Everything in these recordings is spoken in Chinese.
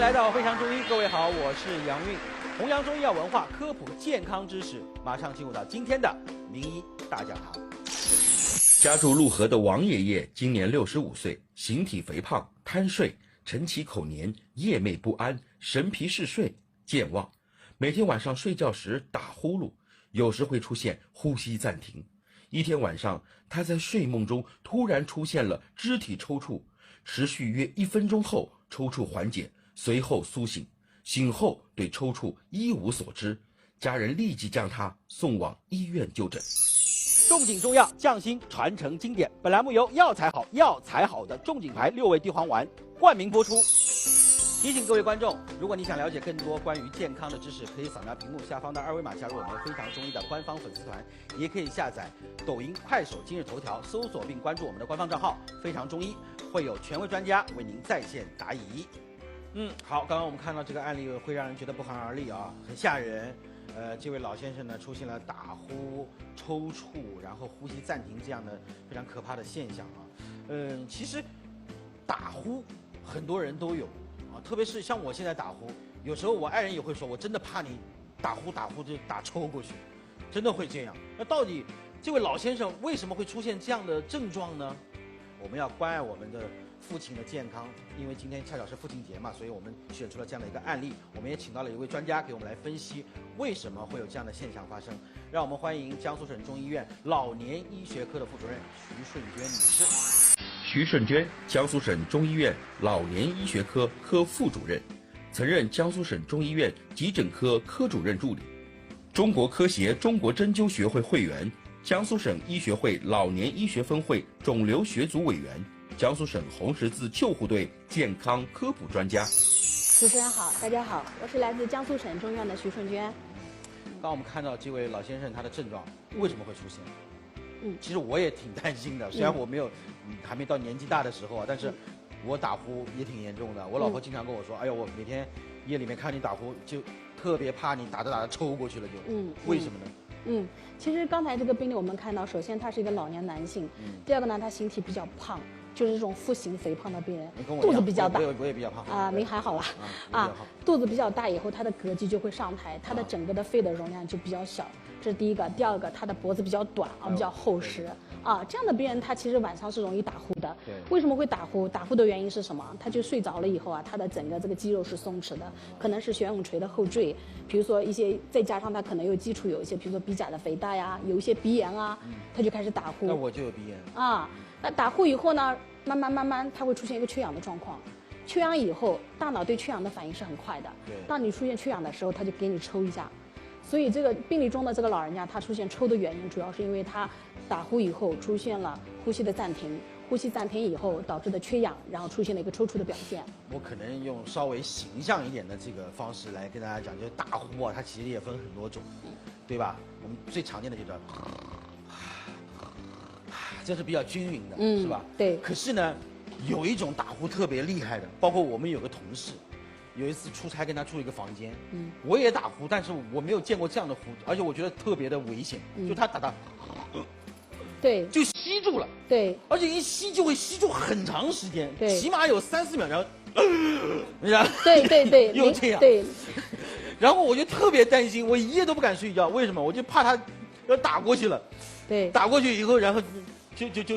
来到非常中医，各位好，我是杨运，弘扬中医药文化，科普健康知识，马上进入到今天的名医大讲堂。家住潞河的王爷爷今年65岁，形体肥胖，贪睡，晨起口黏，夜寐不安，神疲嗜睡，健忘，每天晚上睡觉时打呼噜，有时会出现呼吸暂停。一天晚上，他在睡梦中突然出现了肢体抽搐，持续约1分钟后抽搐缓解，随后苏醒。醒后对抽搐一无所知，家人立即将他送往医院就诊。仲景中药匠心传承经典，本栏目由药材好的仲景牌6味地黄丸冠名播出。提醒各位观众，如果你想了解更多关于健康的知识，可以扫描屏幕下方的2维码加入我们非常中医的官方粉丝团，也可以下载抖音、快手、今日头条，搜索并关注我们的官方账号非常中医，会有权威专家为您在线答疑。好，刚刚我们看到这个案例会让人觉得不寒而栗啊，很吓人。这位老先生呢出现了打呼、抽搐，然后呼吸暂停这样的非常可怕的现象啊。其实打呼很多人都有啊，特别是像我现在打呼，有时候我爱人也会说，我真的怕你打呼就打抽过去，真的会这样。那到底这位老先生为什么会出现这样的症状呢？我们要关爱我们的父亲的健康，因为今天恰巧是父亲节嘛，所以我们选出了这样的一个案例。我们也请到了一位专家给我们来分析为什么会有这样的现象发生。让我们欢迎江苏省中医院老年医学科的副主任徐顺娟女士。徐顺娟，江苏省中医院老年医学科科副主任，曾任江苏省中医院急诊科科主任助理，中国科协中国针灸学会会员，江苏省医学会老年医学分会肿瘤学组委员，江苏省红十字救护队健康科普专家。主持人好，大家好，我是来自江苏省中医院的徐顺娟。刚我们看到这位老先生他的症状为什么会出现？其实我也挺担心的，虽然我没有，还没到年纪大的时候啊，但是我打呼也挺严重的。我老婆经常跟我说，哎呀，我每天夜里面看你打呼，就特别怕你打着抽过去了就。为什么呢？其实刚才这个病例我们看到，首先他是一个老年男性，第二个呢，他形体比较胖，就是这种腹型肥胖的病人，肚子比较大，我也比较胖啊，您还好啦，肚子比较大以后，他的膈肌就会上抬，他的整个的肺的容量就比较小，这是第一个。第二个，他的脖子比较短比较厚实啊，这样的病人他其实晚上是容易打呼的。为什么会打呼？打呼的原因是什么？他就睡着了以后啊，他的整个这个肌肉是松弛的，可能是悬雍垂的后坠，比如说一些，再加上他可能有基础有一些，比如说鼻甲的肥大呀，有一些鼻炎啊，他就开始打呼。那我就有鼻炎啊。那打呼以后呢，慢慢它会出现一个缺氧的状况。缺氧以后，大脑对缺氧的反应是很快的。当你出现缺氧的时候，他就给你抽一下。所以这个病例中的这个老人家，他出现抽的原因，主要是因为他打呼以后出现了呼吸的暂停，呼吸暂停以后导致的缺氧，然后出现了一个抽搐的表现。我可能用稍微形象一点的这个方式来跟大家讲，就是打呼啊，它其实也分很多种，对吧？我们最常见的就是这是比较均匀的，是吧？对。可是呢，有一种打呼特别厉害的，包括我们有个同事，有一次出差跟他住一个房间，我也打呼，但是我没有见过这样的呼，而且我觉得特别的危险，就他打，对，就吸住了，对，而且一吸就会吸住很长时间，对，起码有3、4秒，然后，对，又这样，对，然后我就特别担心，我一夜都不敢睡觉，为什么？我就怕他要打过去了，对，打过去以后，然后。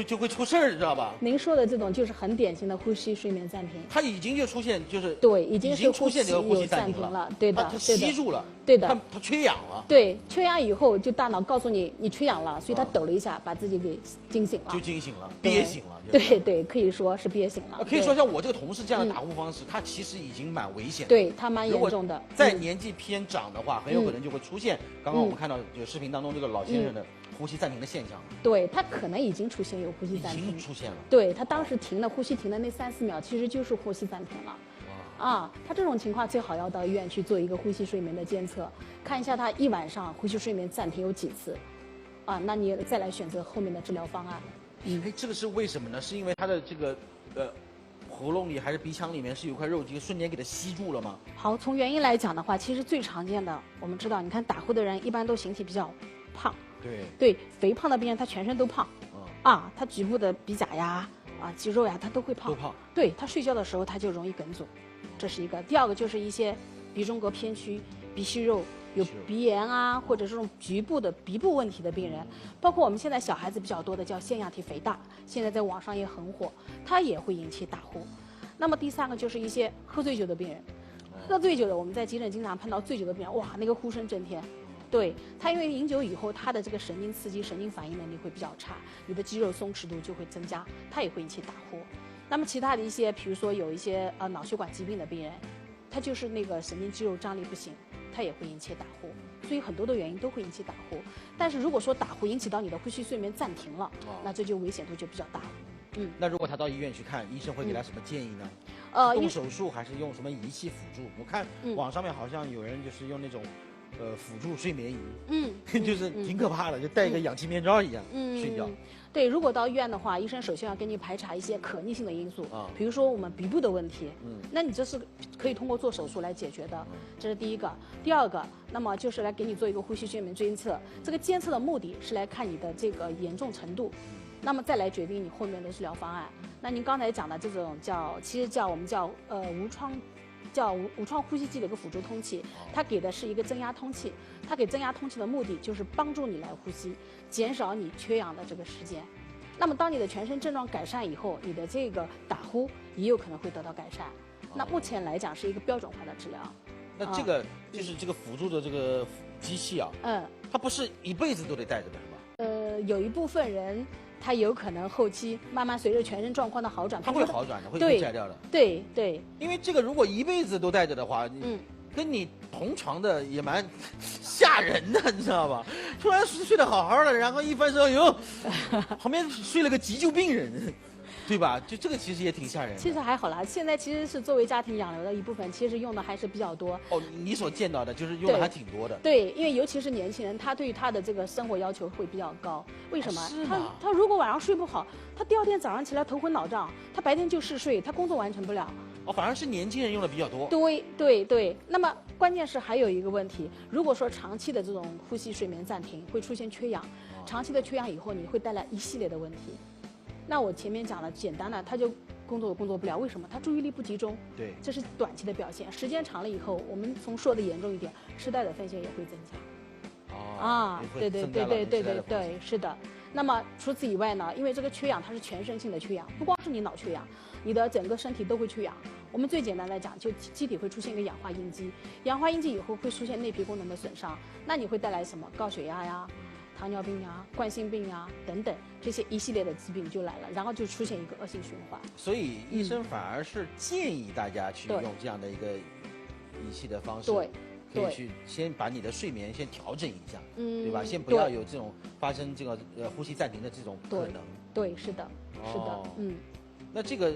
就会出事儿，知道吧？您说的这种就是很典型的呼吸睡眠暂停，他已经就出现就是对，已经出现这个呼吸暂停了，对的，他吸住了，对的，他缺氧了，对，缺氧以后就大脑告诉你缺氧了，所以他抖了一下，把自己给惊醒了，就惊醒了，憋醒了，对，可以说是憋醒了。可以说像我这个同事这样的打呼方式，他其实已经蛮危险的，对他蛮严重的。在年纪偏长的话，很有可能就会出现刚刚我们看到就视频当中这个老先生的呼吸暂停的现象。对他可能已经出现有呼吸暂停，已经出现了。对他当时呼吸停的那3、4秒，其实就是呼吸暂停了。他这种情况最好要到医院去做一个呼吸睡眠的监测，看一下他一晚上呼吸睡眠暂停有几次，那你再来选择后面的治疗方案。这个是为什么呢？是因为他的这个喉咙里还是鼻腔里面是有块肉，这个瞬间给它吸住了吗？好，从原因来讲的话，其实最常见的，我们知道，你看打呼的人一般都形体比较胖，对，肥胖的病人他全身都胖，他局部的鼻甲呀、肌肉呀，他都会胖，对他睡觉的时候他就容易哽阻。这是一个。第二个就是一些鼻中隔偏曲、鼻息肉。有鼻炎啊，或者这种局部的鼻部问题的病人，包括我们现在小孩子比较多的叫腺样体肥大，现在在网上也很火，它也会引起打呼。那么第三个就是一些喝醉酒的病人，喝醉酒的我们在急诊经常碰到醉酒的病人，哇，那个呼声震天。对他，因为饮酒以后，他的这个神经刺激、神经反应能力会比较差，你的肌肉松弛度就会增加，它也会引起打呼。那么其他的一些，比如说有一些脑血管疾病的病人，他就是那个神经肌肉张力不行。它也会引起打呼，所以很多的原因都会引起打呼。但是如果说打呼引起到你的呼吸睡眠暂停了，那这就危险度就比较大了。那如果他到医院去看，医生会给他什么建议呢？动手术还是用什么仪器辅助？我看网上面好像有人就是用那种，辅助睡眠仪，就是挺可怕的，就戴一个氧气面罩一样睡觉。对，如果到医院的话，医生首先要给你排查一些可逆性的因素，比如说我们鼻部的问题，那你这是可以通过做手术来解决的，这是第一个。第二个，那么就是来给你做一个呼吸睡眠监测，这个监测的目的是来看你的这个严重程度，那么再来决定你后面的治疗方案。那您刚才讲的这种其实叫我们叫无创呼吸机的一个辅助通气，它给的是一个增压通气，它给增压通气的目的就是帮助你来呼吸，减少你缺氧的这个时间。那么当你的全身症状改善以后，你的这个打呼也有可能会得到改善。那目前来讲是一个标准化的治疗。那这个就是这个辅助的这个机器啊，它不是一辈子都得带着的是吧？有一部分人他有可能后期慢慢随着全身状况的好转，它会好转的，会摘掉的。对对，因为这个如果一辈子都带着的话，跟你同床的也蛮吓人的，你知道吧？突然睡得好好的，然后一翻身，哟，旁边睡了个急救病人。对吧？就这个其实也挺吓人的。其实还好啦，现在其实是作为家庭养留的一部分，其实用的还是比较多。你所见到的就是用的还挺多的。对，因为尤其是年轻人，他对于他的这个生活要求会比较高。为什么？是吗？他如果晚上睡不好，他第二天早上起来头昏脑胀，他白天就嗜睡，他工作完成不了。反而是年轻人用的比较多。对。那么关键是还有一个问题，如果说长期的这种呼吸睡眠暂停，会出现缺氧。长期的缺氧以后，你会带来一系列的问题。那我前面讲了，简单的他就工作不了，为什么？他注意力不集中，对，这是短期的表现。时间长了以后，我们说的严重一点，痴呆的风险也会增加。对，是的。那么除此以外呢，因为这个缺氧它是全身性的缺氧，不光是你脑缺氧，你的整个身体都会缺氧。我们最简单来讲，就机体会出现一个氧化应激，氧化应激以后会出现内皮功能的损伤，那你会带来什么？高血压呀。糖尿病啊、冠心病啊等等这些一系列的疾病就来了，然后就出现一个恶性循环。所以医生反而是建议大家去用这样的一个仪器的方式，可以去先把你的睡眠先调整一下，对吧？先不要有这种发生这个呼吸暂停的这种可能。对，是的，那这个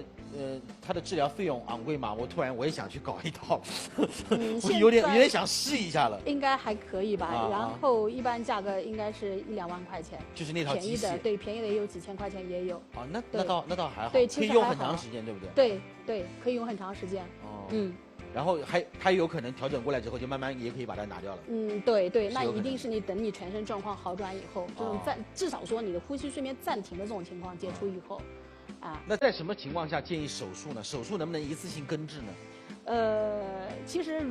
它的治疗费用昂贵吗？我也想去搞一套，我有点想试一下了。应该还可以吧，然后一般价格应该是1-2万块钱。就是那套机器。便宜的，对，便宜的也有几千块钱也有。那倒还好。对，可以用很长时间，对不对？对，可以用很长时间。然后它有可能调整过来之后，就慢慢也可以把它拿掉了。对，那一定是你等你全身状况好转以后，这种至少说你的呼吸睡眠暂停的这种情况解除以后。那在什么情况下建议手术呢？手术能不能一次性根治呢？其实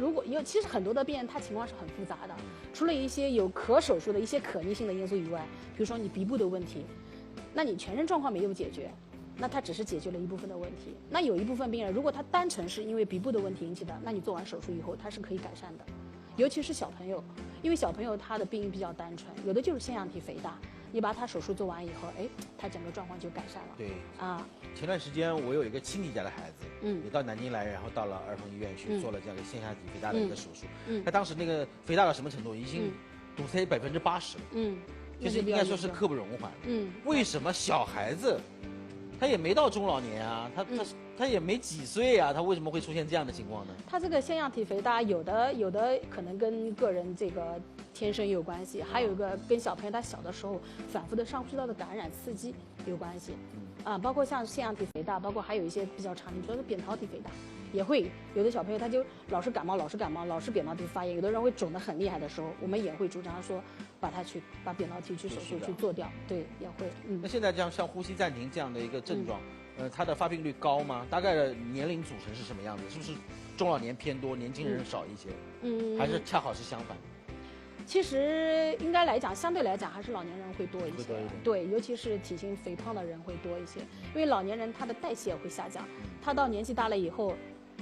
其实很多的病人他情况是很复杂的，除了一些有可手术的一些可逆性的因素以外，比如说你鼻部的问题，那你全身状况没有解决，那它只是解决了一部分的问题。那有一部分病人，如果他单纯是因为鼻部的问题引起的，那你做完手术以后，它是可以改善的。尤其是小朋友，因为小朋友他的病因比较单纯，有的就是腺样体肥大。你把他手术做完以后，他整个状况就改善了。对前段时间我有一个亲戚家的孩子，也到南京来，然后到了儿童医院去做了这样的腺样体肥大的一个手术。他当时那个肥大到什么程度？已经堵塞80%了。就是应该说是刻不容缓。为什么小孩子，他也没到中老年啊，他也没几岁啊，他为什么会出现这样的情况呢？他这个腺样体肥大，有的可能跟个人这个天生有关系，还有一个跟小朋友他小的时候反复的上呼吸道的感染刺激有关系。包括像腺样体肥大，包括还有一些比较常见，比如说扁桃体肥大，也会有的小朋友他就老是感冒，老是扁桃体发炎，有的人会肿得很厉害的时候，我们也会主张说把扁桃体去手术去做掉。对，也会。那现在像呼吸暂停这样的一个症状，它的发病率高吗？大概的年龄组成是什么样子？是不是中老年偏多，年轻人少一些？还是恰好是相反？其实应该来讲，相对来讲还是老年人会多一些，对，尤其是体型肥胖的人会多一些，因为老年人他的代谢会下降，他到年纪大了以后，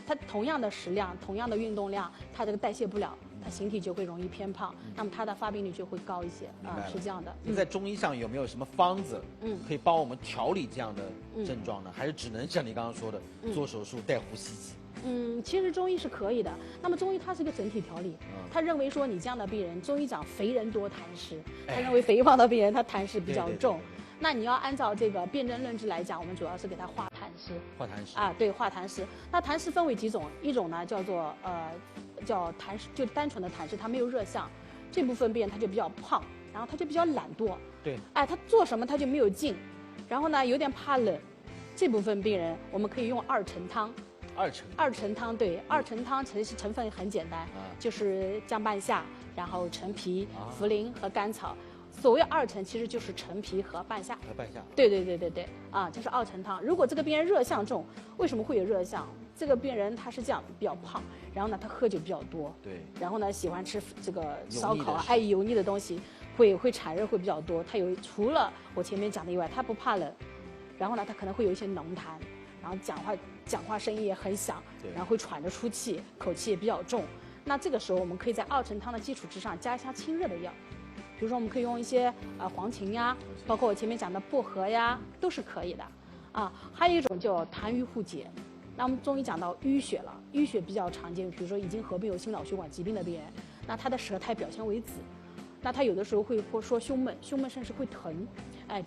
他同样的食量、同样的运动量，他这个代谢不了，他形体就会容易偏胖，那么他的发病率就会高一些是这样的。那在中医上有没有什么方子，可以帮我们调理这样的症状呢？还是只能像你刚刚说的，做手术带呼吸机？其实中医是可以的。那么中医它是一个整体调理，他认为说你这样的病人，中医讲肥人多痰湿，他认为肥胖的病人他痰湿比较重。那你要按照这个辨证论治来讲，我们主要是给他化痰湿。化痰湿啊，对，化痰湿。那痰湿分为几种，一种呢叫做叫痰湿，就单纯的痰湿，它没有热象，这部分病人他就比较胖，然后他就比较懒惰。对，他做什么他就没有劲，然后呢有点怕冷，这部分病人我们可以用二陈汤。二陈汤，对，二陈汤其实成分很简单，就是姜半夏，然后陈皮、茯苓和甘草。所谓二陈其实就是陈皮和半夏。对，这是二陈汤。如果这个病人热象重，为什么会有热象？这个病人他是这样比较胖，然后呢他喝酒比较多，对，然后呢喜欢吃这个烧烤啊，爱油腻的东西，会产热会比较多。他除了我前面讲的以外，他不怕冷，然后呢他可能会有一些浓痰。然后讲话声音也很响，然后会喘着出气，口气也比较重。那这个时候我们可以在二陈汤的基础之上加一下清热的药，比如说我们可以用一些黄芩呀，包括我前面讲的薄荷呀，都是可以的。还有一种叫痰瘀互解。那我们中医讲到淤血了，淤血比较常见，比如说已经合并有心脑血管疾病的病人，那他的舌苔表现为紫，那他有的时候会说胸闷甚至会疼。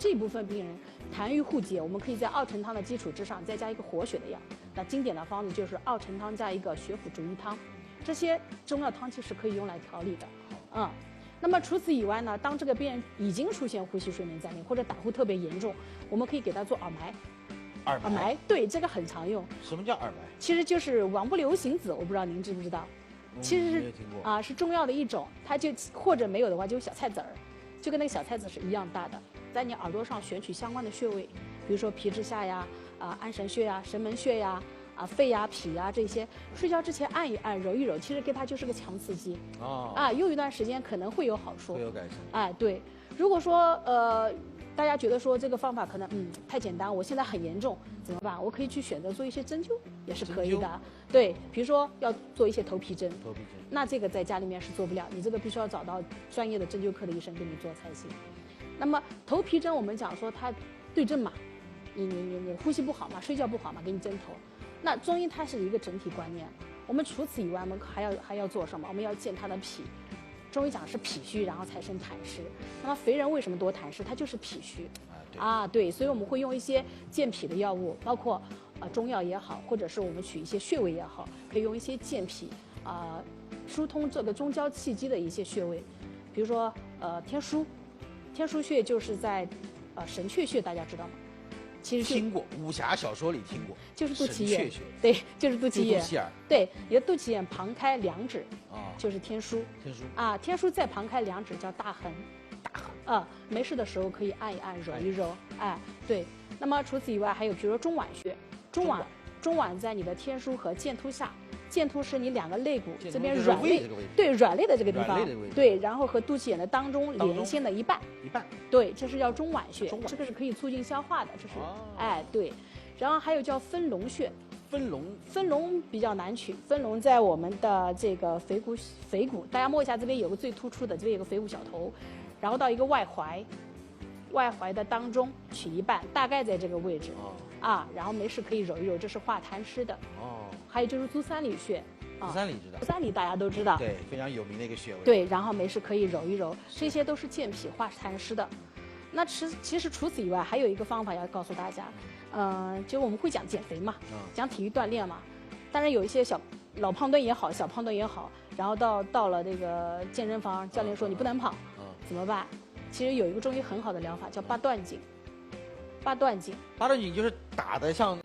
这一部分病人痰瘀互解，我们可以在二陈汤的基础之上再加一个活血的药。那经典的方子就是二陈汤加一个血府逐瘀汤，这些中药汤剂是可以用来调理的。那么除此以外呢，当这个病人已经出现呼吸睡眠暂停或者打呼特别严重，我们可以给他做耳埋。耳埋，对，这个很常用。什么叫耳埋？其实就是王不留行子，我不知道您知不知道。其实是是中药的一种，它就或者没有的话，就小菜籽儿，就跟那个小菜籽是一样大的，在你耳朵上选取相关的穴位，比如说皮质下呀、安神穴呀、神门穴呀、肺呀、脾呀这些，睡觉之前按一按、揉一揉，其实给它就是个强刺激。用一段时间可能会有好处，会有改善。对，如果说大家觉得说这个方法可能太简单，我现在很严重怎么办？我可以去选择做一些针灸，也是可以的。对，比如说要做一些头皮针，那这个在家里面是做不了，你这个必须要找到专业的针灸科的医生给你做才行。那么头皮针我们讲说它对症嘛，你呼吸不好嘛，睡觉不好嘛，给你针头。那中医它是一个整体观念，我们除此以外，我们还要做什么？我们要健他的脾。中医讲是脾虚，然后才生痰湿。那么肥人为什么多痰湿？它就是脾虚。对，所以我们会用一些健脾的药物，包括中药也好，或者是我们取一些穴位也好，可以用一些健脾疏通这个中焦气机的一些穴位，比如说天枢穴就是在神阙穴，大家知道吗？其实听过，武侠小说里听过，就是肚脐眼，对，就是肚脐眼，对，你的肚脐眼旁开2指就是天枢。天枢再旁开2指叫大横。没事的时候可以按一按，揉一揉。对。那么除此以外，还有比如说中脘穴，中脘在你的天枢和剑突下，剑突是你2个肋骨这边软肋，对，软肋的这个地方，对，然后和肚脐眼的当中连线的一半，对，这是叫中脘穴，这个是可以促进消化的，这是，对，然后还有叫分龙穴。分龙比较难取，分龙在我们的这个腓骨，大家摸一下，这边有个最突出的，这边有个腓骨小头，然后到一个外踝的当中取一半，大概在这个位置。然后没事可以揉一揉，这是化痰湿的。还有就是足三里穴。足三里知道。足三里大家都知道。对，非常有名的一个穴位。对，然后没事可以揉一揉，这些都是健脾化痰湿的。那其实除此以外，还有一个方法要告诉大家。就我们会讲减肥嘛，讲体育锻炼嘛。当然有一些老胖墩也好，小胖墩也好，然后到了这个健身房，教练说你不能胖，怎么办？其实有一个中医很好的疗法叫八段锦。八段锦。八段锦就是打的像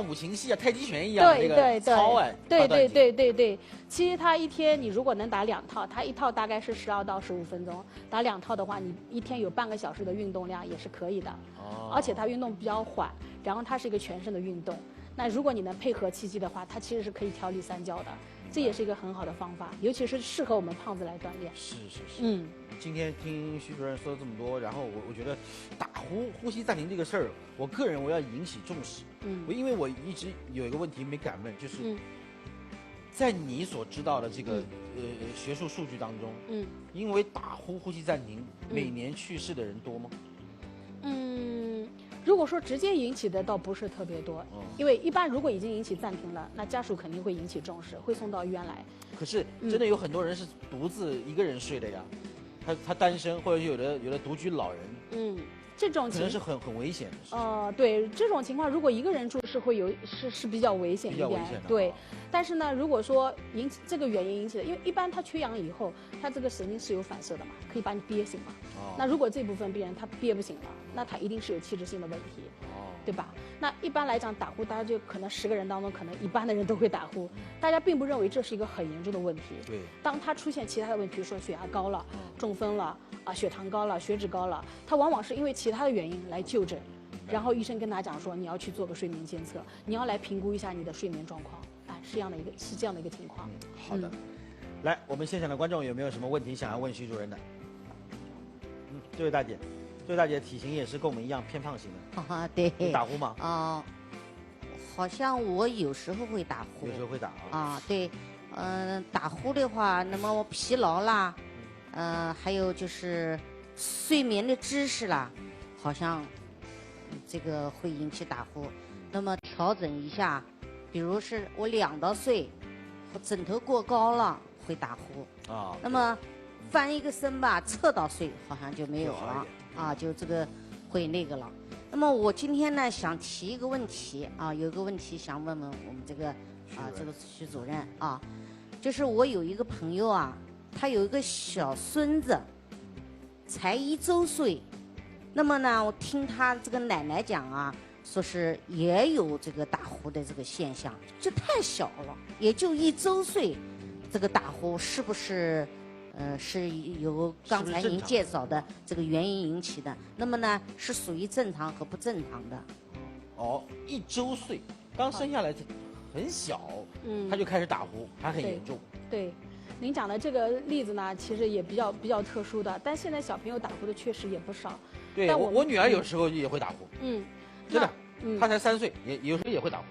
五禽戏啊、太极拳一样的那个操哎。对。其实它一天你如果能打2套，它1套大概是12到15分钟，打2套的话，你一天有半个小时的运动量也是可以的。哦。而且它运动比较缓，然后它是一个全身的运动。那如果你能配合气机的话，它其实是可以调理3焦的，这也是一个很好的方法，尤其是适合我们胖子来锻炼。是。今天听徐主任说了这么多，然后我觉得打呼吸暂停这个事儿，我个人要引起重视。因为我一直有一个问题没敢问，就是在你所知道的这个学术数据当中，因为打呼吸暂停，每年去世的人多吗？如果说直接引起的倒不是特别多，因为一般如果已经引起暂停了，那家属肯定会引起重视，会送到医院来。可是真的有很多人是独自一个人睡的呀，他单身，或者有的独居老人，这种可能是很危险的事情。对，这种情况如果一个人住是会是比较危险一点，对。但是呢，如果说这个原因引起的，因为一般他缺氧以后，他这个神经是有反射的嘛，可以把你憋醒嘛。那如果这部分病人他憋不醒了，那他一定是有器质性的问题，对吧？那一般来讲打呼，大家就可能10个人当中，可能一半的人都会打呼，大家并不认为这是一个很严重的问题。对。当他出现其他的问题，比如说血压高了、中风了血糖高了、血脂高了，他往往是因为其他的原因来就诊，然后医生跟他讲说你要去做个睡眠监测，你要来评估一下你的睡眠状况，是这样的一个情况。好的。来，我们现场的观众有没有什么问题想要问徐主任的？这位大姐体型也是跟我们一样偏胖型的。对。你打呼吗？好像我有时候会打呼。有时候会打啊。对。打呼的话，那么我疲劳啦，还有就是睡眠的姿势啦，好像这个会引起打呼。那么调整一下，比如是我仰着睡，枕头过高了会打呼。那么翻一个身吧，侧倒睡好像就没有了就这个会那个了。那么我今天呢想提一个问题有个问题想问问我们这个徐主任就是我有一个朋友他有一个小孙子，才1周岁。那么呢，我听他这个奶奶讲说是也有这个打呼的这个现象，这太小了，也就1周岁，这个打呼是不是是由刚才您介绍的这个原因引起的？那么呢，是属于正常和不正常的？1周岁，刚生下来很小，他就开始打呼，还很严重。对，您讲的这个例子呢，其实也比较特殊的，但现在小朋友打呼的确实也不少。对，我女儿有时候也会打呼。真的，她才3岁，有时候也会打呼。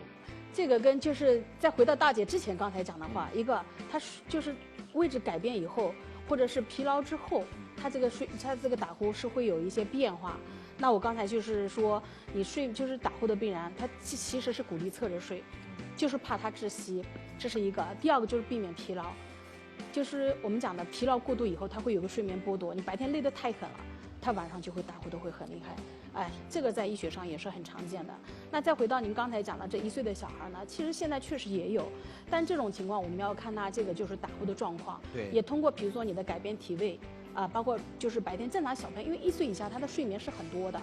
这个跟就是再回到大姐之前刚才讲的话，一个她就是位置改变以后，或者是疲劳之后，她这个打呼是会有一些变化。那我刚才就是说，你就是打呼的病人，他其实是鼓励侧着睡，就是怕他窒息，这是一个。第二个就是避免疲劳，就是我们讲的疲劳过度以后，他会有个睡眠剥夺，你白天累得太狠了，他晚上就会打呼都会很厉害。这个在医学上也是很常见的。那再回到您刚才讲的这1岁的小孩呢，其实现在确实也有，但这种情况我们要看他这个就是打呼的状况，对，也通过比如说你的改变体位。包括就是白天正常小朋友，因为1岁以下他的睡眠是很多的，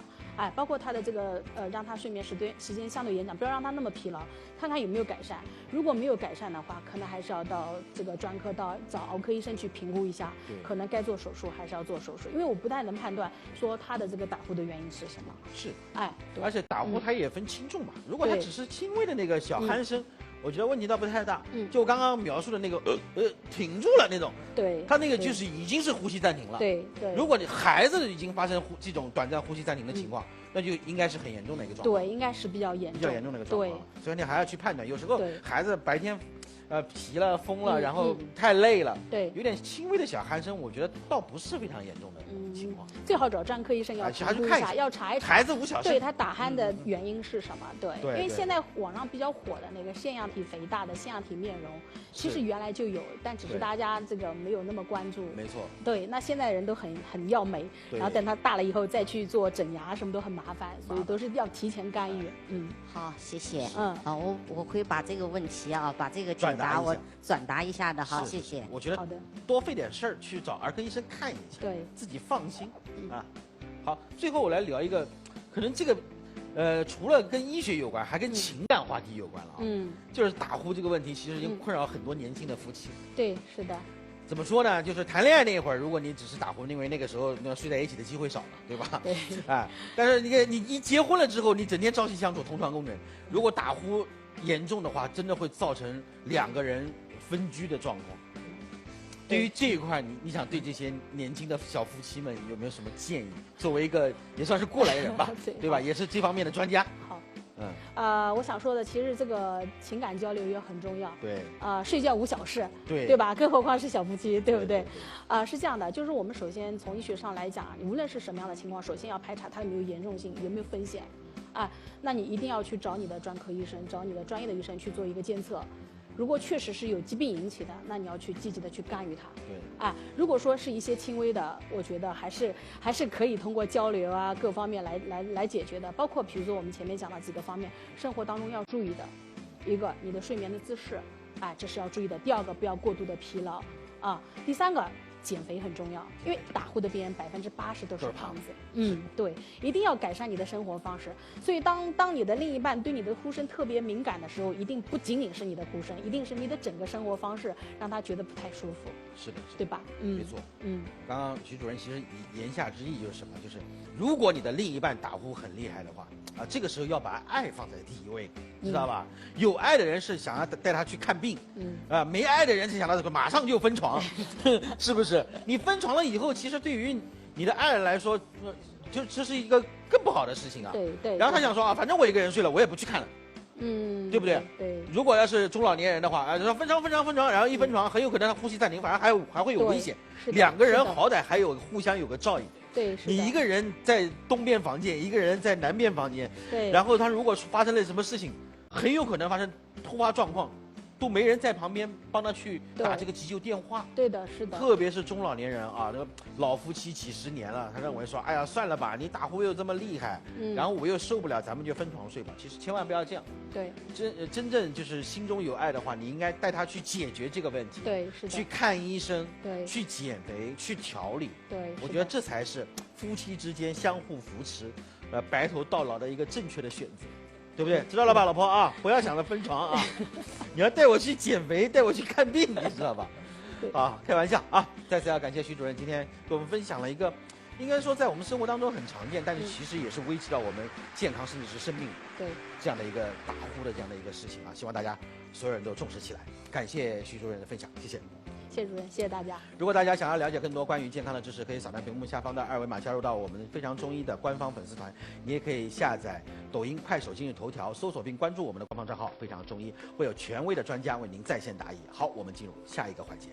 包括他的这个让他睡眠时间相对延长，不要让他那么疲劳，看看有没有改善。如果没有改善的话，可能还是要到这个专科找儿科医生去评估一下，可能该做手术还是要做手术，因为我不太能判断说他的这个打呼的原因是什么。是，而且打呼它也分轻重嘛，如果他只是轻微的那个小鼾声。我觉得问题倒不太大，就我刚刚描述的那个挺住了那种，对，他那个就是已经是呼吸暂停了，对。如果你孩子已经发生这种短暂呼吸暂停的情况，那就应该是很严重的一个状况，对，应该是比较严重的一个状况，所以你还要去判断，有时候孩子白天疲了、疯了，然后太累了，对，有点轻微的小鼾声，我觉得倒不是非常严重的情况，最好找专科医生要评估一下，要查一查孩子无小事，对他打鼾的原因是什么？对，因为现在网上比较火的那个腺样体肥大的腺样体面容，其实原来就有，但只是大家这个没有那么关注。没错。对，那现在人都很要美，然后等他大了以后再去做整牙什么都很麻烦，所以都是要提前干预。好，谢谢。我会把这个问题把这个解答我转达一下的哈，谢谢。我觉得多费点事儿去找儿科医生看一下，对，自己放心好，最后我来聊一个，可能这个除了跟医学有关，还跟情感话题有关了啊。就是打呼这个问题，其实已经困扰很多年轻的夫妻。对，是的。怎么说呢？就是谈恋爱那会儿，如果你只是打呼，因为那个时候睡在一起的机会少了，对吧？对。哎，但是你一结婚了之后，你整天朝夕相处，同床共枕，如果打呼严重的话，真的会造成2个人分居的状况。对于这一块，你想对这些年轻的小夫妻们有没有什么建议？作为一个也算是过来人吧，对吧？也是这方面的专家。好，我想说的，其实这个情感交流也很重要。对。睡觉无小事，对吧？更何况是小夫妻，对不对？是这样的，就是我们首先从医学上来讲，无论是什么样的情况，首先要排查它有没有严重性，有没有风险。那你一定要去找你的专科医生，找你的专业的医生去做一个监测。如果确实是有疾病引起的，那你要去积极的去干预它。对。如果说是一些轻微的，我觉得还是可以通过交流各方面来解决的。包括比如说我们前面讲的几个方面，生活当中要注意的，一个你的睡眠的姿势，这是要注意的。第2个不要过度的疲劳第3个减肥很重要，因为打呼的病人80%都是胖子。对，一定要改善你的生活方式。所以当你的另一半对你的呼声特别敏感的时候，一定不仅仅是你的呼声，一定是你的整个生活方式让他觉得不太舒服。是的，对吧？没错。刚刚徐主任其实言下之意就是什么？就是如果你的另一半打呼很厉害的话，这个时候要把爱放在第1位，知道吧？有爱的人是想要带他去看病，没爱的人是想到这个马上就分床，是不是？你分床了以后，其实对于你的爱人来说，就这是一个更不好的事情啊。对。然后他想说反正我一个人睡了，我也不去看了。对不对？对。如果要是中老年人的话，说分床，然后一分床，很有可能他呼吸暂停，反正还会有危险。2个人好歹还有互相有个照应。对。你一个人在东边房间，一个人在南边房间，对。然后他如果发生了什么事情，很有可能发生突发状况。都没人在旁边帮他去打这个急救电话。对的，是的。特别是中老年人那个老夫妻几10年了，他认为说，哎呀，算了吧，你打呼又这么厉害，然后我又受不了，咱们就分床睡吧。其实千万不要这样。对。真正就是心中有爱的话，你应该带他去解决这个问题。对，是的。去看医生。对。去减肥，去调理。对。我觉得这才是夫妻之间相互扶持，白头到老的一个正确的选择。对不对？知道了吧，老婆不要想着分床你要带我去减肥，带我去看病，你知道吧？开玩笑再次要感谢徐主任今天给我们分享了一个，应该说在我们生活当中很常见，但是其实也是危及到我们健康甚至是生命这样的一个打呼的这样的一个事情希望大家所有人都重视起来。感谢徐主任的分享，谢谢。谢谢主任，谢谢大家。如果大家想要了解更多关于健康的知识，可以扫描屏幕下方的2维码，加入到我们非常中医的官方粉丝团。你也可以下载抖音、快手、今日头条，搜索并关注我们的官方账号“非常中医”，会有权威的专家为您在线答疑。好，我们进入下一个环节。